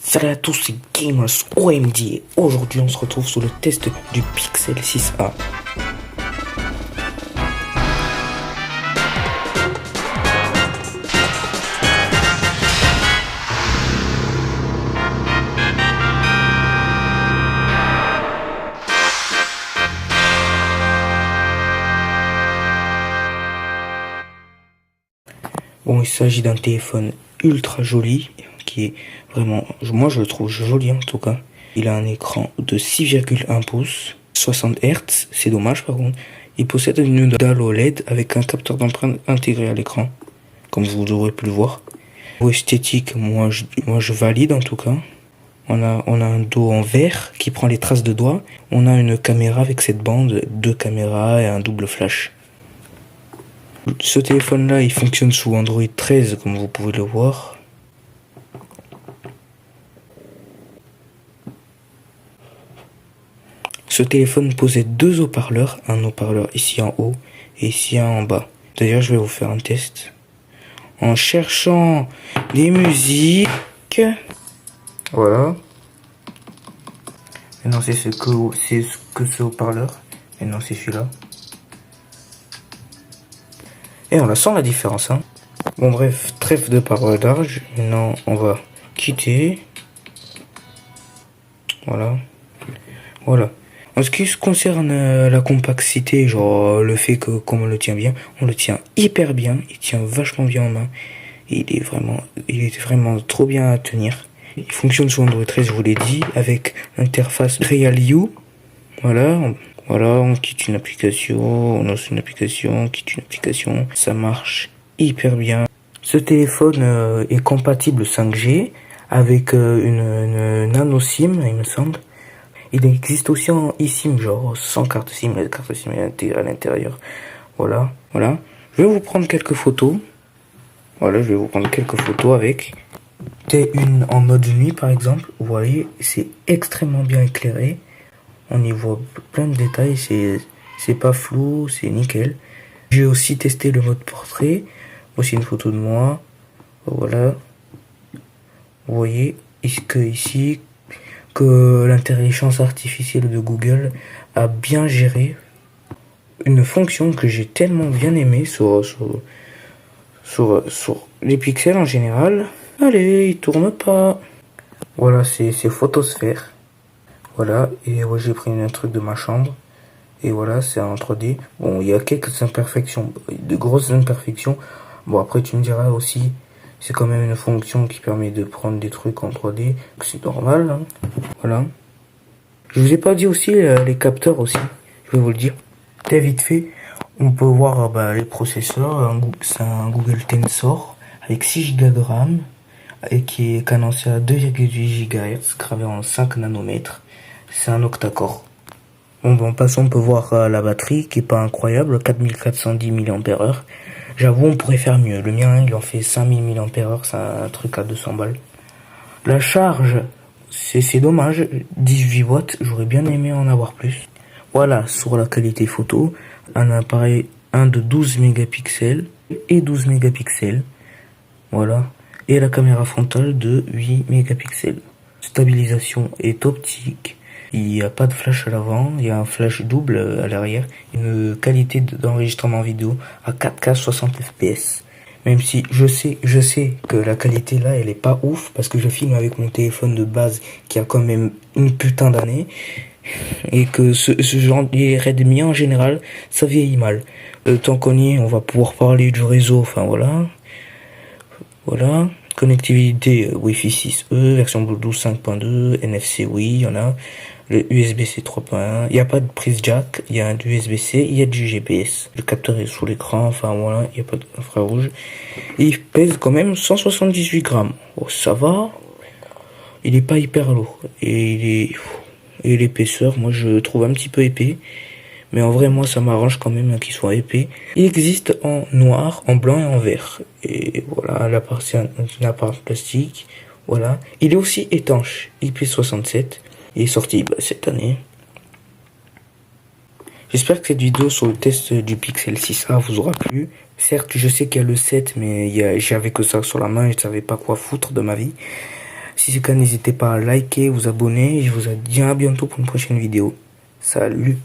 Salut à tous, c'est Gamers OMD et aujourd'hui on se retrouve sur le test du Pixel 6a. Bon, il s'agit d'un téléphone ultra joli qui est vraiment, moi je le trouve joli en tout cas. Il a un écran de 6,1 pouces, 60 Hz, c'est dommage par contre. Il possède une dalle OLED avec un capteur d'empreinte intégré à l'écran, comme vous aurez pu le voir. Au esthétique, moi je valide en tout cas. On a un dos en verre qui prend les traces de doigts. On a une caméra avec cette bande, deux caméras et un double flash. Ce téléphone-là, il fonctionne sous Android 13, comme vous pouvez le voir. Ce téléphone possède deux haut-parleurs, un haut-parleur ici en haut et ici en bas. D'ailleurs, je vais vous faire un test. En cherchant des musiques. Voilà. Et non, c'est ce que ce haut-parleur. Et non, c'est celui-là. Et on la sent la différence, hein. Bon bref, trêve de parole large. Maintenant, on va quitter. Voilà. Voilà. En ce qui concerne la compacité, genre le fait que comme on le tient bien, on le tient hyper bien. Il tient vachement bien en main. Il est vraiment trop bien à tenir. Il fonctionne sous Android 13, je vous l'ai dit, avec l'interface RealU. Voilà. Voilà, on quitte une application, on lance une application, on quitte une application, ça marche hyper bien. Ce téléphone est compatible 5G avec une nano SIM, il me semble. Il existe aussi en eSIM, genre sans carte SIM, la carte SIM est intégrée à l'intérieur. Voilà, voilà. Je vais vous prendre quelques photos. Voilà, je vais vous prendre quelques photos avec. Une en mode nuit par exemple, vous voyez, c'est extrêmement bien éclairé. On y voit plein de détails, c'est pas flou, c'est nickel. J'ai aussi testé le mode portrait. Voici une photo de moi. Voilà. Vous voyez ici que l'intelligence artificielle de Google a bien géré une fonction que j'ai tellement bien aimée sur les pixels en général. Allez, il tourne pas. Voilà, c'est photosphère. Voilà, et ouais, j'ai pris un truc de ma chambre. Et voilà, c'est en 3D. Bon, il y a quelques imperfections, de grosses imperfections. Bon, après, tu me diras aussi, c'est quand même une fonction qui permet de prendre des trucs en 3D. C'est normal, hein. Voilà. Je vous ai pas dit aussi les capteurs aussi. Je vais vous le dire. Très vite fait, on peut voir les processeurs. C'est un Google Tensor avec 6 Go de RAM et qui est cadencé à 2,8 GHz, gravé en 5 nanomètres. C'est un octa-core. Bon, en passant, on peut voir la batterie qui est pas incroyable, 4410 mAh. J'avoue, on pourrait faire mieux. Le mien, il en fait 5000 mAh, c'est un truc à 200 balles. La charge, c'est dommage, 18 watts, j'aurais bien aimé en avoir plus. Voilà, sur la qualité photo, un appareil, un de 12 mégapixels et 12 mégapixels. Voilà. Et la caméra frontale de 8 mégapixels. Stabilisation est optique. Il n'y a pas de flash à l'avant, il y a un flash double à l'arrière. Une qualité d'enregistrement vidéo à 4K 60 fps. Même si je sais que la qualité là, elle est pas ouf, parce que je filme avec mon téléphone de base qui a quand même une putain d'année. Et que ce genre de Redmi en général, ça vieillit mal. Tant qu'on y est, on va pouvoir parler du réseau, enfin voilà. Voilà. Connectivité Wi-Fi 6E, version Bluetooth 5.2, NFC oui, il y en a. Le USB-C 3.1, il n'y a pas de prise jack, il y a un USB-C, il y a du GPS. Le capteur est sous l'écran, enfin voilà, il n'y a pas d'infrarouge. Il pèse quand même 178 grammes. Oh, ça va. Il n'est pas hyper lourd. Et l'épaisseur, moi je le trouve un petit peu épais. Mais en vrai, moi, ça m'arrange quand même qu'il soit épais. Il existe en noir, en blanc et en vert. Et voilà, c'est un appareil plastique. Voilà. Il est aussi étanche, IP67. Il est sorti cette année. J'espère que cette vidéo sur le test du Pixel 6a vous aura plu. Certes, je sais qu'il y a le 7, mais j'avais que ça sur la main et je savais pas quoi foutre de ma vie. Si c'est le cas, n'hésitez pas à liker, vous abonner. Et je vous dis à bientôt pour une prochaine vidéo. Salut!